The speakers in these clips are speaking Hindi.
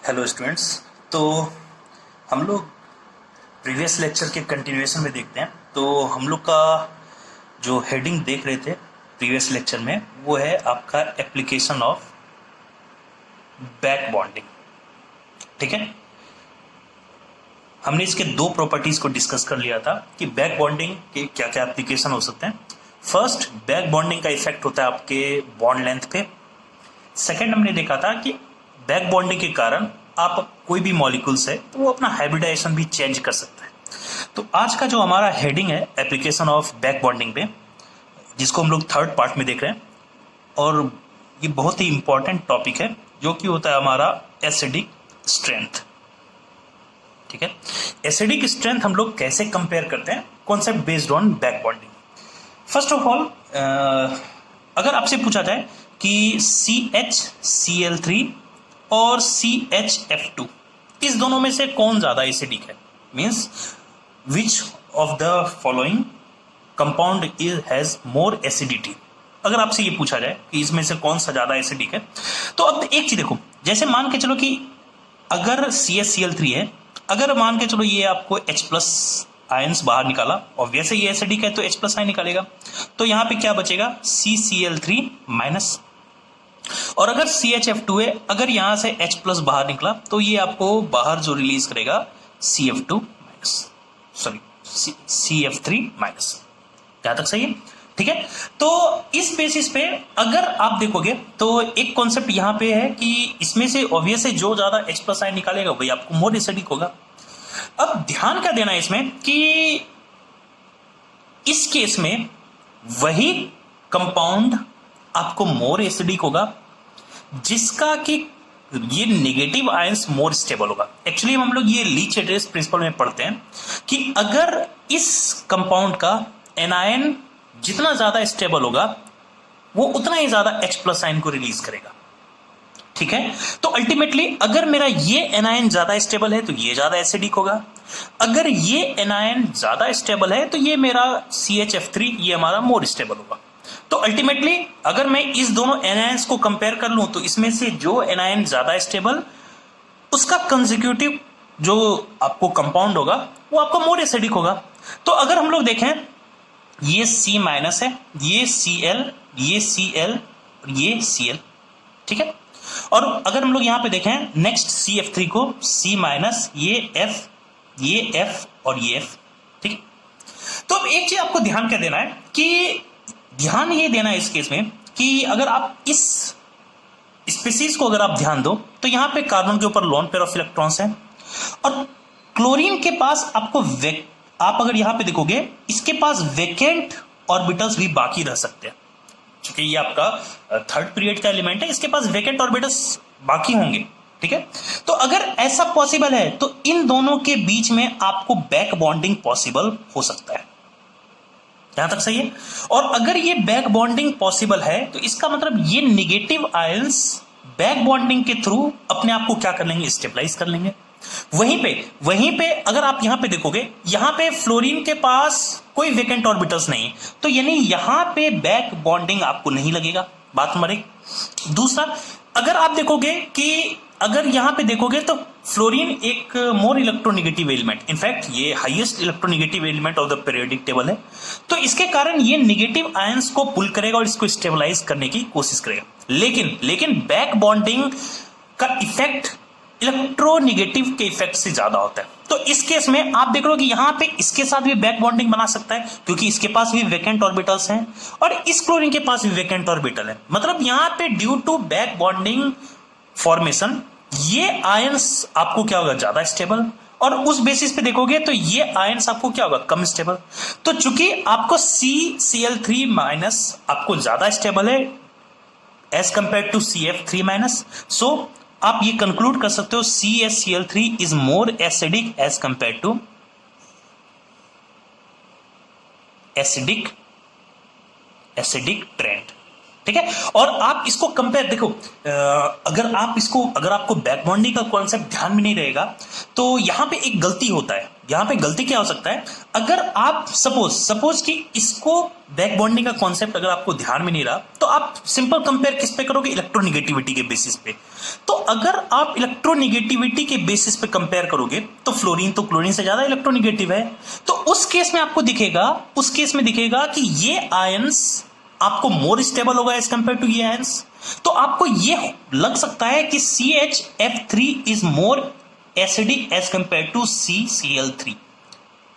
Hello students. तो हम लोग प्रीवियस लेक्चर के कंटिन्यूएशन में देखते हैं। तो हम लोग का जो हेडिंग देख रहे थे प्रीवियस लेक्चर में वो है आपका एप्लीकेशन ऑफ बैक बॉन्डिंग। ठीक है, हमने इसके दो प्रॉपर्टीज को डिस्कस कर लिया था कि बैक बॉन्डिंग के क्या क्या एप्लीकेशन हो सकते हैं। फर्स्ट, बैक बॉन्डिंग का इफेक्ट होता है आपके बॉन्ड लेंथ पे। सेकेंड, हमने देखा था कि बैक बॉन्डिंग के कारण आप कोई भी मॉलिक्यूल्स है तो वो अपना हाइब्रिडाइजेशन भी चेंज कर सकता है। तो आज का जो हमारा हेडिंग है एप्लीकेशन ऑफ बैक बॉन्डिंग पे, जिसको हम लोग थर्ड पार्ट में देख रहे हैं, और ये बहुत ही इंपॉर्टेंट टॉपिक है जो कि होता है हमारा एसिडिक स्ट्रेंथ। ठीक है, एसिडिक स्ट्रेंथ हम लोग कैसे कंपेयर करते हैं, concept based on back bonding. First of all, अगर आपसे पूछा जाए कि CHCl3 और CHF2 इस दोनों में से कौन ज्यादा एसिडिक है, means which of the following compound has more acidity, अगर आपसे ये पूछा जाए कि इसमें से कौन सा ज्यादा एसिडिक है, तो अब एक चीज देखो, जैसे मान के चलो कि अगर CHCl3 है, अगर मान के चलो ये आपको H+ आयंस बाहर निकाला, और वैसे ये एसिडिक है तो H+ आयन निकालेगा, तो यहां पे क्या बचेगा CCl3 माइनस। और अगर CHF2 है, अगर यहां से H+ बाहर निकला तो ये आपको बाहर जो रिलीज करेगा CF2 minus, sorry CF3 minus. यहां तक सही है? ठीक है, तो इस बेसिस पे अगर आप देखोगे तो एक कॉन्सेप्ट यहां पे है कि इसमें से ऑब्वियस है जो ज्यादा H+ आयन निकालेगा वही आपको मोर एसिडिक होगा। अब ध्यान क्या देना है इसमें कि इस केस में वही कंपाउंड आपको मोर एसिडिक होगा जिसका कि ये नेगेटिव आयंस मोर स्टेबल होगा। एक्चुअली हम लोग ये लीच-एटरेस प्रिंसिपल में पढ़ते हैं कि अगर इस कंपाउंड का एनायन जितना ज्यादा स्टेबल होगा वो उतना ही ज्यादा H+ आयन को रिलीज करेगा। ठीक है, तो अल्टीमेटली अगर मेरा ये एनायन ज्यादा स्टेबल है तो ये ज्यादा एसिडिक होगा, अगर ये एनायन ज्यादा स्टेबल है तो ये मेरा CHF3 ये हमारा मोर स्टेबल होगा। तो अल्टीमेटली अगर मैं इस दोनों एनायंस को कंपेयर कर लूं तो इसमें से जो एनायन ज्यादा स्टेबल उसका कंसेक्यूटिव जो आपको कंपाउंड होगा वो आपका मोर एसिडिक होगा। तो अगर हम लोग देखें ये C माइनस है, ये Cl, ये Cl, ये Cl। ठीक है, और अगर हम लोग यहां पे देखें नेक्स्ट CF3 को C माइनस, ये F, ये F और ये F। ठीक है, तो अब एक चीज आपको ध्यान क्या देना है कि ध्यान ये देना है इस केस में कि अगर आप इस स्पीसीज को अगर आप ध्यान दो तो यहां पे कार्बन के ऊपर लोन पेयर ऑफ इलेक्ट्रॉन्स हैं, और क्लोरीन के पास आपको आप अगर यहां पे देखोगे इसके पास वेकेंट ऑर्बिटल्स भी बाकी रह सकते हैं, क्योंकि ये आपका थर्ड पीरियड का एलिमेंट है, इसके पास वेकेंट ऑर्बिटल्स बाकी होंगे। ठीक है, तो अगर ऐसा पॉसिबल है तो इन दोनों के बीच में आपको बैक बॉन्डिंग पॉसिबल हो सकता है। यहां तक सही है? और अगर ये बैक बॉन्डिंग पॉसिबल है तो इसका मतलब ये नेगेटिव आयंस बैक बॉन्डिंग के थ्रू अपने आप को क्या कर लेंगे, स्टेबलाइज कर लेंगे। वहीं पे अगर आप यहां पे देखोगे, यहां पे फ्लोरीन के पास कोई वेकेंट ऑर्बिटल्स नहीं, तो यानी यहां पे बैक बॉन्डिंग आपको नहीं लगेगा। बात नंबर एक। दूसरा, अगर आप देखोगे कि अगर यहां पे देखोगे तो फ्लोरीन एक मोर इलेक्ट्रोनेगेटिव एलिमेंट, इनफैक्ट ये highest electronegative element of the periodic table है, तो इसके कारण ये नेगेटिव आयंस को पुल करेगा और इसको स्टेबलाइज करने की कोशिश करेगा। लेकिन बैक बॉन्डिंग का इफेक्ट इलेक्ट्रोनेगेटिव के इफेक्ट से ज्यादा होता है। तो इस केस में आप देख लो कि यहां पे इसके साथ भी बैक बॉन्डिंग बना सकता है क्योंकि इसके पास भी वेकेंट ऑर्बिटल्स हैं और इस क्लोरीन के पास भी वेकेंट ऑर्बिटल है। मतलब यहां पे due to back bonding formation ये आयंस आपको क्या होगा, ज्यादा स्टेबल, और उस बेसिस पे देखोगे तो ये आयंस आपको क्या होगा, कम स्टेबल। तो चूंकि आपको CCl3 माइनस आपको ज्यादा स्टेबल है एज कंपेयर टू CF3 माइनस, सो आप ये कंक्लूड कर सकते हो CHCl3 is more acidic as compare to acidic trend. ठीक है। और आप इसको कंपेयर देखो, अगर आपको बैक बॉन्डिंग का कॉन्सेप्ट ध्यान में नहीं रहेगा तो यहां पे एक गलती होता है। यहां पे गलती क्या हो सकता है, अगर आप सपोज कि इसको बैक बॉन्डिंग का कॉन्सेप्ट अगर आपको ध्यान में नहीं रहा तो आप सिंपल कंपेयर किस पे करोगे, इलेक्ट्रोनिगेटिविटी के बेसिस पे। तो अगर आप इलेक्ट्रोनिगेटिविटी के बेसिस पे कंपेयर करोगे तो फ्लोरीन तो क्लोरीन से ज्यादा इलेक्ट्रोनिगेटिव है, तो उस केस में आपको दिखेगा कि ये आयंस आपको मोर स्टेबल होगा एज कंपेयर टू ये आयंस। तो आपको ये लग सकता है कि CHF3 is more acidic as compare to CCl3,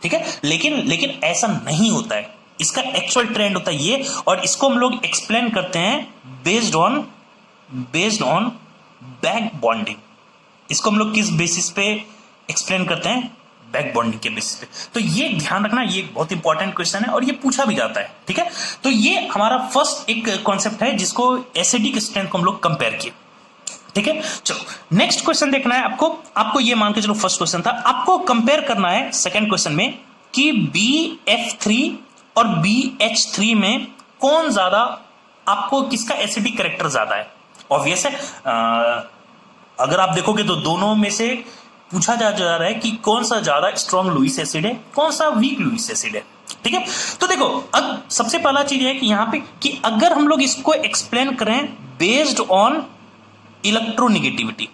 ठीक है। लेकिन ऐसा नहीं होता है, इसका एक्चुअल ट्रेंड होता है ये, और इसको हम लोग एक्सप्लेन करते हैं बेस्ड ऑन बैक बॉन्डिंग। इसको हम लोग किस बेसिस पे एक्सप्लेन करते हैं, बैक बॉन्डिंग के बेसिस पे। तो ये ध्यान रखना, ये बहुत इंपॉर्टेंट क्वेश्चन है और ये पूछा भी जाता है, ठीक है। तो ये हमारा फर्स्ट एक कॉन्सेप्ट है जिसको एसिडिक स्ट्रेंथ को हम लोग कंपेयर किए, ठीक है। चलो नेक्स्ट क्वेश्चन देखना है आपको ये मान के चलो फर्स्ट क्वेश्चन था, आपको कंपेयर करना है सेकंड क्वेश्चन में कि BF3 और BH3 में कौन ज्यादा, आपको किसका एसिडिक कैरेक्टर ज्यादा है। ऑब्वियस है, अगर आप देखोगे तो दोनों में से पूछा जा रहा है कि कौन सा ज्यादा स्ट्रॉन्ग लुईस एसिड है, कौन सा वीक लुईस एसिड है, ठीक है। तो देखो अब सबसे पहला चीज है कि यहां पे कि अगर हम लोग इसको एक्सप्लेन करें बेस्ड ऑन इलेक्ट्रोनिगेटिविटी,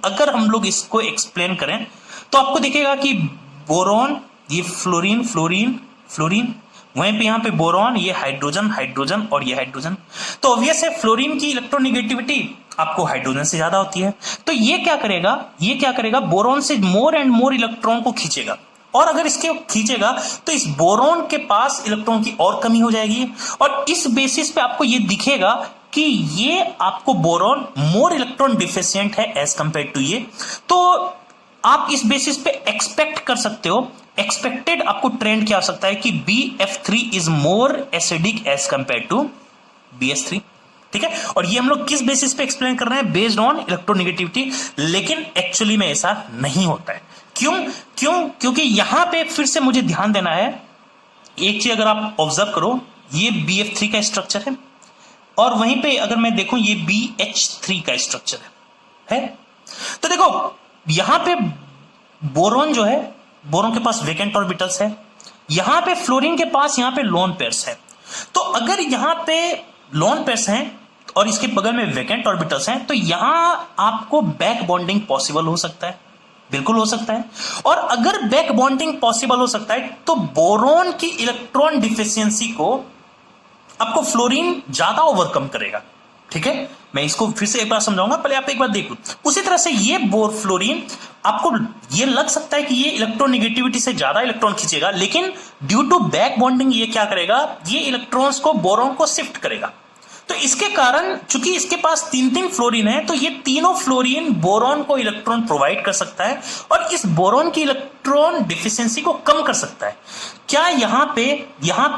अगर हम लोग इसको एक्सप्लेन करें तो आपको दिखेगा कि बोरॉन, ये फ्लोरीन, वहीं पे यहां पे बोरॉन, ये हाइड्रोजन और ये हाइड्रोजन। तो ऑब्वियस है फ्लोरीन की इलेक्ट्रोनिगेटिविटी आपको हाइड्रोजन से ज्यादा होती है। तो ये क्या करेगा, बोरॉन से मोर एंड मोर इलेक्ट्रॉन को खींचेगा, और अगर इसके खींचेगा तो इस बोरॉन के पास इलेक्ट्रॉन की और कमी हो जाएगी, और इस बेसिस पे आपको ये दिखेगा कि ये आपको बोरॉन मोर इलेक्ट्रॉन डिफिशिएंट है एज कंपेयर टू ये। तो आप इस बेसिस पे एक्सपेक्ट कर सकते हो, एक्सपेक्टेड आपको ट्रेंड क्या हो सकता है कि BF3 is more acidic as compare to BH3, ठीक है। और ये हम लोग किस बेसिस पे एक्सप्लेन कर रहे हैं, बेस्ड ऑन इलेक्ट्रोनिगेटिविटी, लेकिन एक्चुअली में ऐसा नहीं होता है। क्योंकि यहां पे फिर से मुझे ध्यान देना है, एक चीज अगर आप ऑब्जर्व करो, ये BF3 का स्ट्रक्चर है और वहीं पे अगर मैं देखूं ये BH3 का स्ट्रक्चर है। तो देखो यहां पे बोरॉन जो है, बोरॉन के पास वेकेंट ऑर्बिटल्स है, यहां पे फ्लोरीन के पास यहां पे लोन पेयर्स है। तो अगर यहां पे लोन पेयर्स हैं और इसके बगल में वेकेंट ऑर्बिटल्स हैं तो यहां आपको बैक बॉन्डिंग पॉसिबल हो सकता है, बिल्कुल हो सकता है। और अगर बैक बॉन्डिंग पॉसिबल हो सकता है तो बोरॉन की इलेक्ट्रॉन डिफिशियंसी को आपको फ्लोरीन ज्यादा ओवरकम करेगा, ठीक है। मैं इसको फिर से एक बार समझाऊंगा, पहले आप एक बार देखो। उसी तरह से ये फ्लोरीन आपको ये लग सकता है कि ये इलेक्ट्रोनिगेटिविटी से ज्यादा इलेक्ट्रॉन खींचेगा, लेकिन ड्यू टू बैक बॉन्डिंग ये क्या करेगा, ये इलेक्ट्रॉन्स को बोरॉन को शिफ्ट करेगा। तो इसके कारण चूंकि इसके पास 3 फ्लोरीन है तो ये तीनों फ्लोरीन बोरॉन को इलेक्ट्रॉन प्रोवाइड कर सकता है और इस बोरॉन की इलेक्ट्रॉन डिफिशियंसी को कम कर सकता है। क्या यहां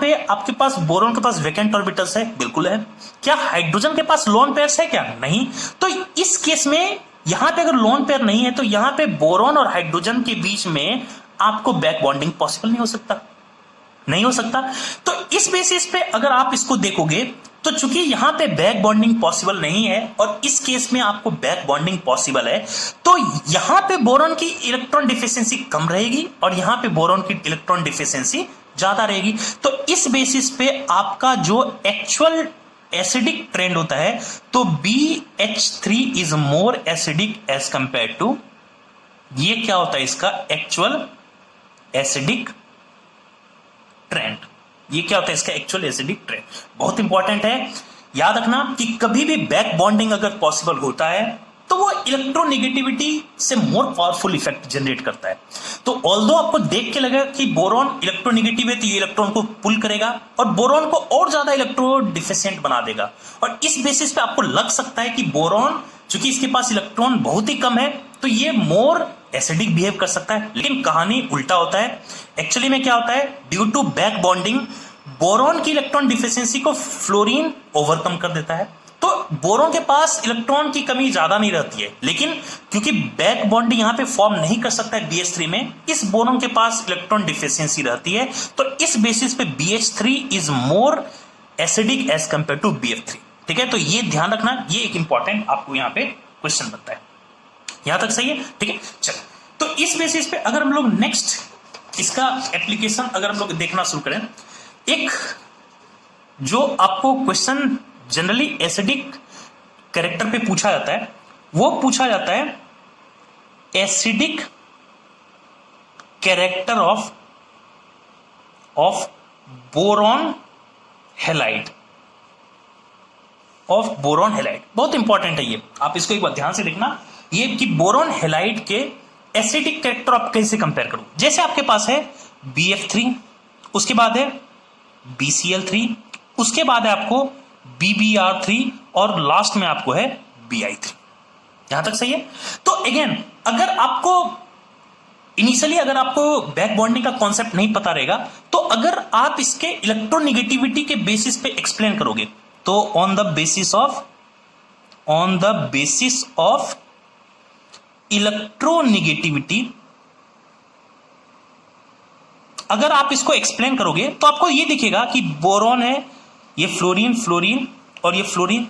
पे आपके पास बोरॉन के पास वेकेंट ऑर्बिटल्स है, बिल्कुल है। क्या हाइड्रोजन के पास लोन पेयर्स है, क्या नहीं। तो इस केस में यहां पे अगर लोन पेयर नहीं है तो यहां पे बोरॉन और हाइड्रोजन के बीच में आपको बैक बॉन्डिंग पॉसिबल नहीं हो सकता। तो इस बेसिस पे अगर आप इसको देखोगे तो चूंकि यहां पे बैक बॉन्डिंग पॉसिबल नहीं है और इस केस में आपको बैक बॉन्डिंग पॉसिबल है, तो यहां पे बोरॉन की इलेक्ट्रॉन डिफिशियंसी कम रहेगी और यहां पे बोरॉन की इलेक्ट्रॉन डिफिशियंसी ज्यादा रहेगी। तो इस बेसिस पे आपका जो एक्चुअल एसिडिक ट्रेंड होता है तो BH3 is more acidic as compare to, ये क्या होता है इसका एक्चुअल एसिडिक ट्रेंड, ये क्या होता है इसका एक्चुअल एसिडिक ट्रेंड। बहुत इंपॉर्टेंट है, याद रखना कि कभी भी बैक बॉन्डिंग अगर पॉसिबल होता है तो वो इलेक्ट्रोनिगेटिविटी से मोर पावरफुल इफेक्ट जनरेट करता है। तो ऑल्दो आपको देख के लगेगा कि बोरॉन इलेक्ट्रोनिगेटिव है तो ये इलेक्ट्रॉन को पुल करेगा और बोरॉन को और ज्यादा इलेक्ट्रो डिफिशिएंट बना देगा, और इस बेसिस पे आपको लग सकता है कि बोरॉन चूंकि इसके पास इलेक्ट्रॉन बहुत ही कम है तो ये मोर एसिडिक बिहेव कर सकता है। लेकिन कहानी उल्टा होता है। एक्चुअली में क्या होता है, due to back bonding boron की इलेक्ट्रॉन डिफिशियंसी को फ्लोरीन ओवरकम कर देता है। तो बोरॉन के पास इलेक्ट्रॉन की कमी ज्यादा नहीं रहती है, लेकिन क्योंकि बैक बॉन्डिंग यहां पे फॉर्म नहीं कर सकता है BH3 में, इस बोरॉन के पास इलेक्ट्रॉन डिफिशियंसी रहती है। तो इस बेसिस पे BH3 is more acidic as compare to BF3। ठीक है, तो ये ध्यान रखना, ये एक इंपॉर्टेंट आपको यहां पे क्वेश्चन बनता है। यहां तक सही है? ठीक है, चलो तो इस बेसिस पे अगर हम लोग नेक्स्ट इसका एप्लीकेशन अगर हम लोग देखना शुरू करें, एक जो आपको क्वेश्चन जनरली एसिडिक कैरेक्टर पे पूछा जाता है, वो पूछा जाता है acidic character of boron halide, of boron halide. बहुत इंपॉर्टेंट है ये, आप इसको एक बार ध्यान से देखना, ये कि बोरॉन हैलाइड के एसिडिक कैरेक्टर आप कैसे कंपेयर करो। जैसे आपके पास है BF3, उसके बाद है BCl3, उसके बाद है आपको BBr3 और लास्ट में आपको है Bi3। यहां तक सही है? तो अगेन अगर आपको इनिशियली अगर आपको बैक बॉन्डिंग का कॉन्सेप्ट नहीं पता रहेगा, तो अगर आप इसके इलेक्ट्रोनेगेटिविटी के बेसिस पे एक्सप्लेन करोगे, तो on the basis of electronegativity अगर आप इसको एक्सप्लेन करोगे तो आपको ये दिखेगा कि बोरॉन है, ये फ्लोरीन और ये फ्लोरीन,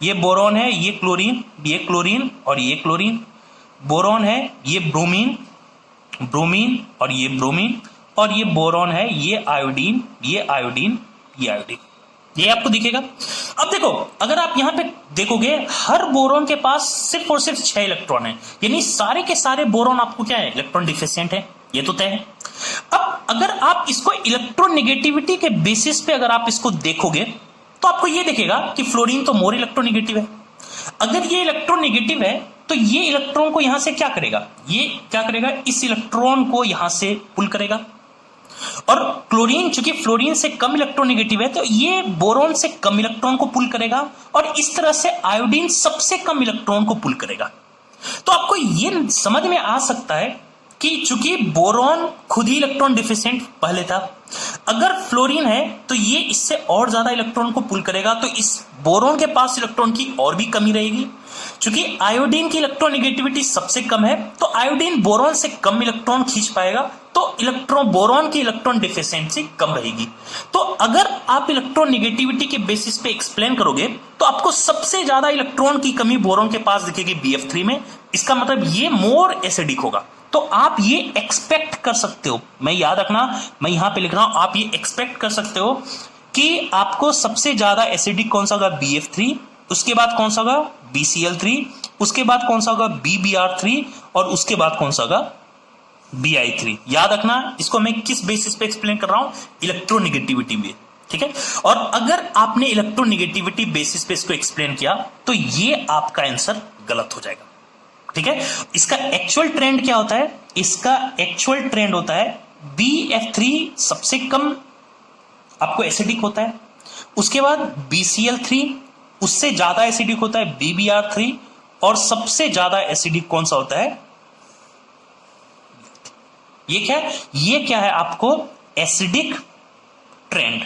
ये बोरॉन है, ये क्लोरीन और ये क्लोरीन, बोरॉन है, ये ब्रोमीन और ये ब्रोमीन, और ये बोरॉन है, ये आयोडीन, ये आपको दिखेगा। अब देखो, अगर आप यहां पे देखोगे, हर बोरॉन के पास सिर्फ और सिर्फ 6 इलेक्ट्रॉन है, यानी सारे के सारे बोरॉन आपको क्या है, इलेक्ट्रॉन डिफिशिएंट है, ये तो तय है। अब अगर आप इसको इलेक्ट्रोनेगेटिविटी के बेसिस पे अगर आप इसको देखोगे, तो आपको ये दिखेगा कि फ्लोरीन तो मोर इलेक्ट्रोनेगेटिव है। अगर ये इलेक्ट्रोनेगेटिव है, तो ये इलेक्ट्रॉन को यहां से क्या करेगा, ये क्या करेगा, इस इलेक्ट्रॉन को यहां से पुल करेगा। और क्लोरीन चूंकि फ्लोरीन से कम इलेक्ट्रोनेगेटिव है, तो ये बोरॉन से कम इलेक्ट्रॉन को पुल करेगा, और इस तरह से आयोडीन सबसे कम इलेक्ट्रॉन को पुल करेगा। तो आपको ये समझ में आ सकता है कि चूंकि बोरॉन खुद ही इलेक्ट्रॉन डिफिशिएंट पहले था, अगर फ्लोरीन है तो ये इससे और ज्यादा इलेक्ट्रॉन को पुल करेगा, तो इस बोरॉन के पास इलेक्ट्रॉन की और भी कमी रहेगी। चूंकि आयोडीन की इलेक्ट्रोनेगेटिविटी सबसे कम है, तो आयोडीन बोरॉन से कम इलेक्ट्रॉन खींच पाएगा, तो बोरॉन की इलेक्ट्रॉन डिफिशिएंसी कम रहेगी। तो अगर आप इलेक्ट्रोनेगेटिविटी के बेसिस पे एक्सप्लेन करोगे, तो आपको सबसे ज्यादा इलेक्ट्रॉन की कमी बोरॉन के पास दिखेगी BF3 में। इसका मतलब ये मोर एसिडिक होगा। तो आप ये एक्सपेक्ट कर सकते हो, मैं याद रखना, मैं यहां पे लिख रहा हूं, आप ये एक्सपेक्ट कर सकते हो कि आपको सबसे ज्यादा एसिडिक कौन सा होगा, BF3, उसके बाद कौन सा होगा, BCl3, उसके बाद कौन सा होगा, BBr3, और उसके बाद कौन सा होगा, Bi3। याद रखना, इसको मैं किस बेसिस पे एक्सप्लेन कर रहा हूं, इलेक्ट्रोनेगेटिविटी में। ठीक है, और अगर आपने इलेक्ट्रोनेगेटिविटी बेसिस पे इसको एक्सप्लेन किया, तो ये आपका आंसर गलत हो जाएगा। ठीक है, इसका एक्चुअल ट्रेंड क्या होता है, इसका एक्चुअल ट्रेंड होता है BF3 सबसे कम आपको एसिडिक होता है, उसके बाद BCl3 उससे ज्यादा एसिडिक होता है BBr3, और सबसे ज्यादा एसिडिक कौन सा होता है, ये क्या है आपको एसिडिक ट्रेंड,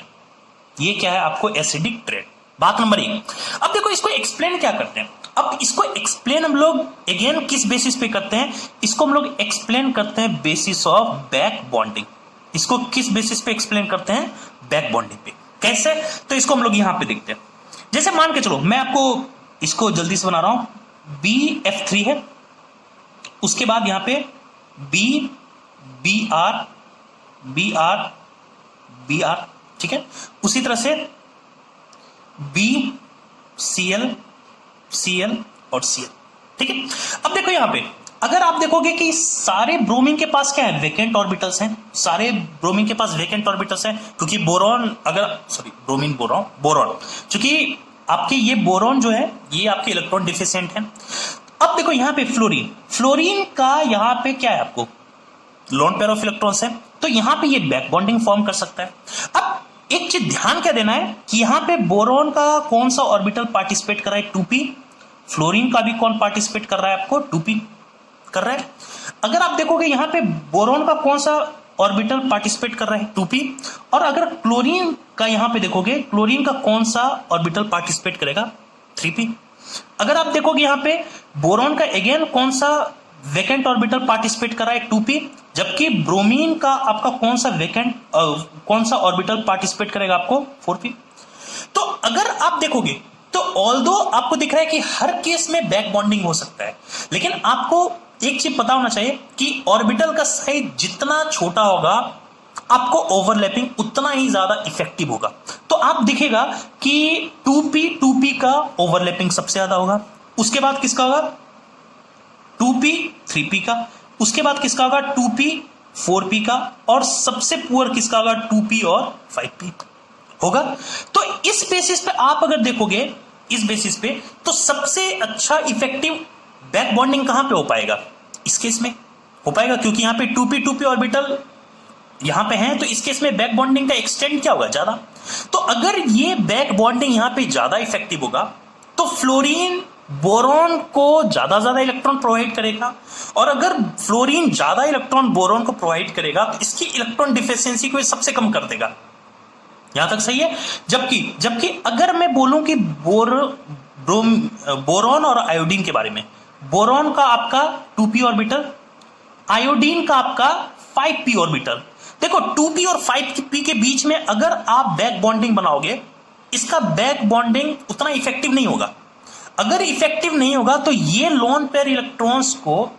ये क्या है आपको एसिडिक ट्रेंड। बात नंबर 1। अब देखो, इसको एक्सप्लेन क्या करते हैं, अब इसको एक्सप्लेन हम लोग अगेन किस बेसिस पे करते हैं, इसको हम लोग एक्सप्लेन करते हैं बेसिस ऑफ बैक बॉन्डिंग। इसको किस बेसिस पे एक्सप्लेन करते हैं, बैक बॉन्डिंग पे। कैसे, तो इसको हम लोग यहां पे देखते हैं। जैसे मान के चलो, मैं आपको इसको जल्दी से बना रहा हूं, BF3 है, उसके बाद यहां पे BR, ठीक है, उसी तरह से BCl और Cl। ठीक है, अब देखो यहां पे अगर आप देखोगे कि सारे ब्रोमीन के पास क्या है, वेकेंट ऑर्बिटल्स हैं, सारे ब्रोमीन के पास वेकेंट ऑर्बिटल्स हैं, क्योंकि बोरॉन चूंकि आपके ये बोरॉन जो है ये आपके इलेक्ट्रॉन डिफिशिएंट है। अब देखो यहां पे फ्लोरीन का यहां पे क्या है, आपको लोन पेयर ऑफ इलेक्ट्रॉन्स है, तो यहां पे ये बैक बॉन्डिंग फॉर्म कर सकता है। अब एक चीज ध्यान क्या देना है कि यहां पे बोरॉन का कौन सा ऑर्बिटल पार्टिसिपेट कर रहा है, 2p, फ्लोरीन का भी कौन पार्टिसिपेट कर रहा है, आपको 2p कर रहा है। अगर आप देखोगे यहां पे बोरॉन का कौन सा ऑर्बिटल पार्टिसिपेट कर रहा है, 2p, और अगर क्लोरीन का यहां पे देखोगे, क्लोरीन का कौन सा ऑर्बिटल पार्टिसिपेट करेगा, 3p। अगर आप देखोगे यहां पे बोरॉन का अगेन कौन सा वेकेंट ऑर्बिटल पार्टिसिपेट कर रहा है, 2p, जबकि ब्रोमीन का आपका कौन सा ऑर्बिटल पार्टिसिपेट करेगा, आपको 4p। अगर आप देखोगे तो ऑल्दो आपको दिख रहा है कि हर केस में बैक बॉन्डिंग हो सकता है, लेकिन आपको एक चीज पता होना चाहिए कि ऑर्बिटल का साइज जितना छोटा होगा आपको ओवरलैपिंग उतना ही ज्यादा इफेक्टिव होगा। तो आप दिखेगा कि 2p का ओवरलैपिंग सबसे ज्यादा होगा, उसके बाद किसका होगा 2p 3p का, उसके बाद किसका होगा 2p 4p का, और सबसे पुअर किसका होगा 2p और 5p होगा। तो इस बेसिस पे आप अगर देखोगे, इस बेसिस पे, तो सबसे अच्छा इफेक्टिव बैक बॉन्डिंग कहां पे हो पाएगा, इस केस में हो पाएगा, क्योंकि यहां पे 2p ऑर्बिटल यहां पे है, तो इस केस में बैक बॉन्डिंग का एक्सटेंड क्या होगा ज्यादा। तो अगर ये बैक बॉन्डिंग यहां पे ज्यादा इफेक्टिव होगा तो फ्लोरीन बोरॉन को ज्यादा इलेक्ट्रॉन प्रोवाइड करेगा, और अगर फ्लोरीन ज्यादा इलेक्ट्रॉन बोरॉन को प्रोवाइड करेगा तो इसकी इलेक्ट्रॉन डिफिशियंसी को सबसे कम कर देगा। यहां तक सही है। जबकि अगर मैं बोलूं कि बोरॉन और आयोडीन के बारे में, बोरॉन का आपका 2p ऑर्बिटल, आयोडीन का आपका 5p ऑर्बिटल। देखो 2p और 5p के बीच में अगर आप बैक बॉन्डिंग बनाओगे, इसका बैक बॉन्डिंग उतना इफेक्टिव नहीं होगा। अगर इफेक्टिव नहीं होगा तो ये लोन पेयर इलेक्ट्रॉन्स को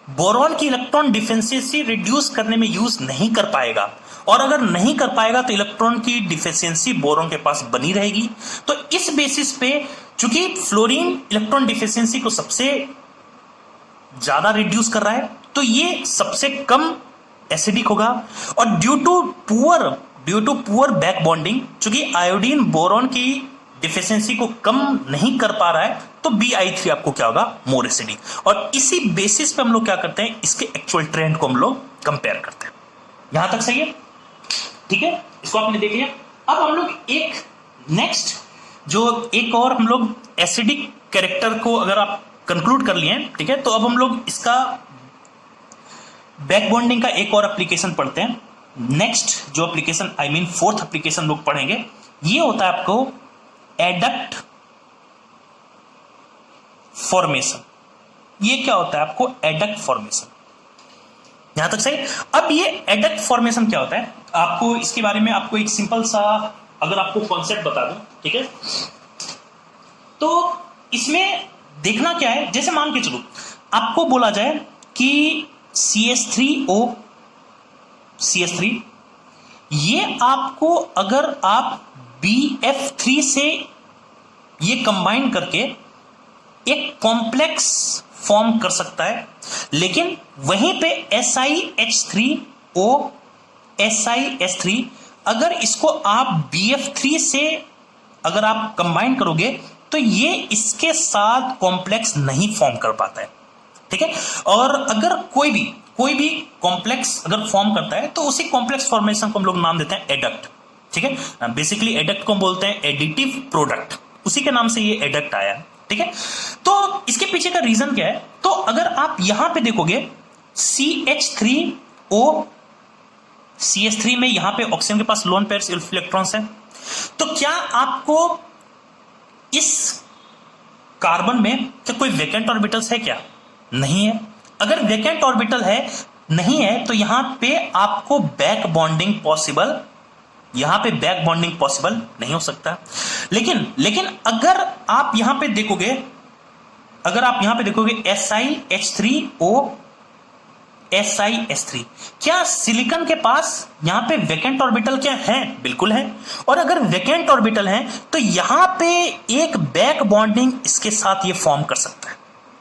बोरॉन की इलेक्ट्रॉन डिफिशियंसी रिड्यूस करने में यूज नहीं कर पाएगा, और अगर नहीं कर पाएगा तो इलेक्ट्रॉन की डिफिशियंसी बोरॉन के पास बनी रहेगी। तो इस बेसिस पे चूंकि फ्लोरीन इलेक्ट्रॉन डिफिशियंसी को सबसे ज्यादा रिड्यूस कर रहा है, तो ये सबसे कम एसिडिक होगा, और due to poor back bonding, चूंकि आयोडीन बोरॉन की डिफिशियंसी को कम नहीं कर पा रहा है, तो Bi3 आपको क्या होगा मोर एसिडिक। और इसी बेसिस पे हम लोग क्या करते हैं, इसके एक्चुअल ट्रेंड को हम लोग कंपेयर करते हैं। यहां तक सही है, ठीक है, इसको आपने देख लिया। अब हम लोग एक नेक्स्ट जो एक और हम लोग एसिडिक कैरेक्टर को अगर आप कंक्लूड कर लिए, ठीक है, तो अब हम लोग इसका बैक बॉन्डिंग का एक और एप्लीकेशन पढ़ते हैं। नेक्स्ट जो application, I mean fourth application लोग पढ़ेंगे, ये होता है आपको एडक्ट फॉर्मेशन। ये क्या होता है आपको एडक्ट फॉर्मेशन, यहां तक सही। अब ये एडक्ट फॉर्मेशन क्या होता है, आपको इसके बारे में आपको एक सिंपल सा अगर आपको कॉन्सेप्ट बता दूं, ठीक है, तो इसमें देखना क्या है, जैसे मान के चलो आपको बोला जाए कि CH3, ये आपको अगर आप BF3 से ये कंबाइन करके एक कॉम्प्लेक्स फॉर्म कर सकता है, लेकिन वहीं पे SiH3O SiS3 अगर इसको आप BF3 से अगर आप कंबाइन करोगे तो ये इसके साथ कॉम्प्लेक्स नहीं फॉर्म कर पाता है, ठीक है। और अगर कोई भी कॉम्प्लेक्स अगर फॉर्म करता है तो उसी कॉम्प्लेक्स फॉर्मेशन को हम लोग नाम देते हैं एडक्ट, ठीक है। बेसिकली एडक्ट को बोलते हैं एडिटिव प्रोडक्ट, उसी के नाम से ये एडक्ट आया, ठीक है। तो इसके पीछे का रीजन क्या है, तो अगर आप यहां पे देखोगे CH3O CH3 में यहां पे ऑक्सीजन के पास लोन पेयर सेल्फ इलेक्ट्रॉन्स है, तो क्या आपको इस कार्बन में क्या कोई वैकेंट ऑर्बिटल्स है, क्या नहीं है। अगर वैकेंट ऑर्बिटल है नहीं है तो यहां पे आपको बैक बॉन्डिंग पॉसिबल, यहां पे बैक बॉन्डिंग पॉसिबल नहीं हो सकता। लेकिन अगर आप यहां पे देखोगे, SiH3O SiS3, क्या सिलिकॉन के पास यहां पे वैकेंट ऑर्बिटल क्या है, बिल्कुल है। और अगर वैकेंट ऑर्बिटल है तो यहां पे एक बैक बॉन्डिंग इसके साथ ये फॉर्म कर सकता है।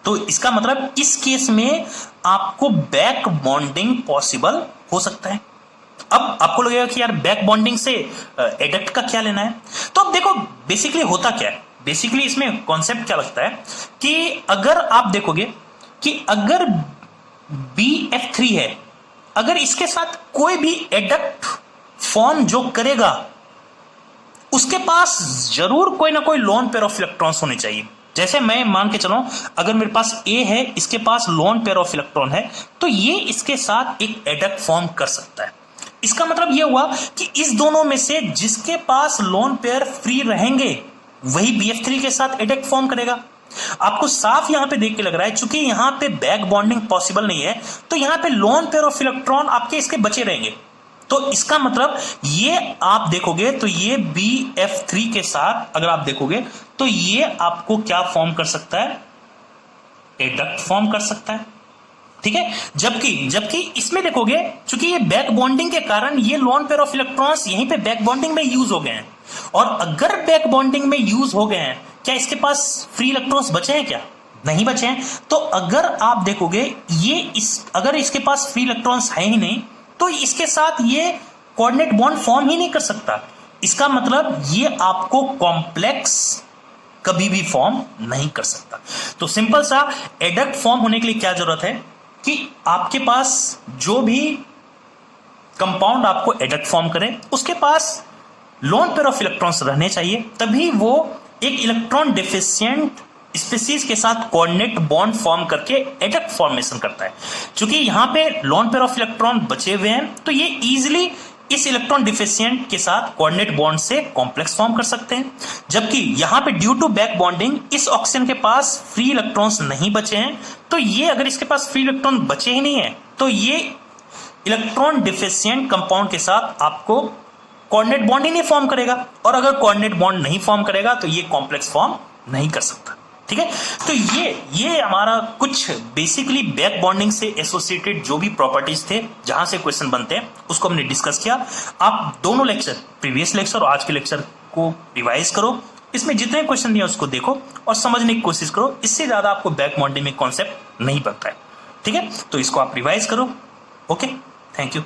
तो इसका मतलब इस केस में आपको बैक बॉन्डिंग पॉसिबल हो सकता है। अब आपको लगेगा कि यार बैक बॉन्डिंग से एडक्ट का क्या लेना है, तो अब देखो बेसिकली होता क्या है, बेसिकली इसमें कॉन्सेप्ट क्या लगता है कि अगर आप देखोगे कि अगर BF3 है, अगर इसके साथ कोई भी एडक्ट फॉर्म जो करेगा उसके पास जरूर कोई ना कोई लोन पेयर ऑफ इलेक्ट्रॉन्स होने चाहिए। जैसे मैं मान के चलो अगर मेरे पास A है, इसके पास लोन पेयर ऑफ इलेक्ट्रॉन है, तो ये इसके साथ एक एडक्ट फॉर्म कर सकता है। इसका मतलब यह हुआ कि इस दोनों में से जिसके पास लोन पेयर फ्री रहेंगे वही BF3 के साथ एडक्ट फॉर्म करेगा। आपको साफ यहां पे देख के लग रहा है चूंकि यहां पे बैक बॉन्डिंग पॉसिबल नहीं है, तो यहां पे लोन पेयर ऑफ इलेक्ट्रॉन आपके इसके बचे रहेंगे। तो इसका मतलब ये आप देखोगे तो ये BF3 के साथ अगर आप देखोगे तो ये आपको क्या फॉर्म कर सकता है, एडक्ट फॉर्म कर सकता है, ठीक है। जबकि इसमें देखोगे चूंकि ये बैक बॉन्डिंग के कारण ये लोन पेयर ऑफ इलेक्ट्रॉन्स यहीं पे बैक बॉन्डिंग में यूज हो गए हैं, और अगर बैक बॉन्डिंग में यूज हो गए हैं, क्या इसके पास फ्री इलेक्ट्रॉन्स बचे हैं क्या? नहीं बचे हैं। तो अगर आप देखोगे अगर इसके पास फ्री इलेक्ट्रॉन्स है ही नहीं तो इसके साथ ये कोऑर्डिनेट बॉन्ड फॉर्म ही नहीं कर सकता। इसका मतलब ये आपको कॉम्प्लेक्स कभी भी फॉर्म नहीं कर सकता। तो सिंपल सा एडक्ट फॉर्म होने के लिए क्या जरूरत है कि आपके पास जो भी कंपाउंड आपको एडक्ट फॉर्म करे उसके पास लोन पेयर ऑफ इलेक्ट्रॉन्स रहने चाहिए, तभी वो एक इलेक्ट्रॉन डिफिशिएंट स्पीसीज के साथ कोऑर्डिनेट बॉन्ड फॉर्म करके एडक्ट फॉर्मेशन करता है। क्योंकि यहां पे लोन पेयर ऑफ इलेक्ट्रॉन बचे हुए हैं तो ये इजीली इस इलेक्ट्रॉन डिफिशिएंट के साथ कोऑर्डिनेट बॉन्ड से कॉम्प्लेक्स फॉर्म कर सकते हैं। जबकि यहां पे ड्यू टू बैक बॉन्डिंग इस ऑक्सीजन के पास फ्री इलेक्ट्रॉन्स नहीं बचे हैं, तो ये अगर इसके पास फ्री इलेक्ट्रॉन बचे ही नहीं है तो ये इलेक्ट्रॉन डिफिशिएंट कंपाउंड के साथ आपको कोऑर्डिनेट बॉन्ड ही नहीं फॉर्म करेगा, और अगर कोऑर्डिनेट बॉन्ड नहीं फॉर्म करेगा तो ये कॉम्प्लेक्स फॉर्म नहीं कर सकता, ठीक है। तो ये हमारा कुछ बेसिकली बैक बॉन्डिंग से एसोसिएटेड जो भी प्रॉपर्टीज थे जहां से क्वेश्चन बनते हैं उसको हमने डिस्कस किया। आप दोनों लेक्चर, प्रीवियस लेक्चर और आज के लेक्चर को रिवाइज करो, इसमें जितने क्वेश्चन दिए उसको देखो और समझने की कोशिश करो। इससे ज्यादा आपको बैक बॉन्डिंग में कॉन्सेप्ट नहीं बनता है, ठीक है। तो इसको आप रिवाइज करो। Okay, thank you.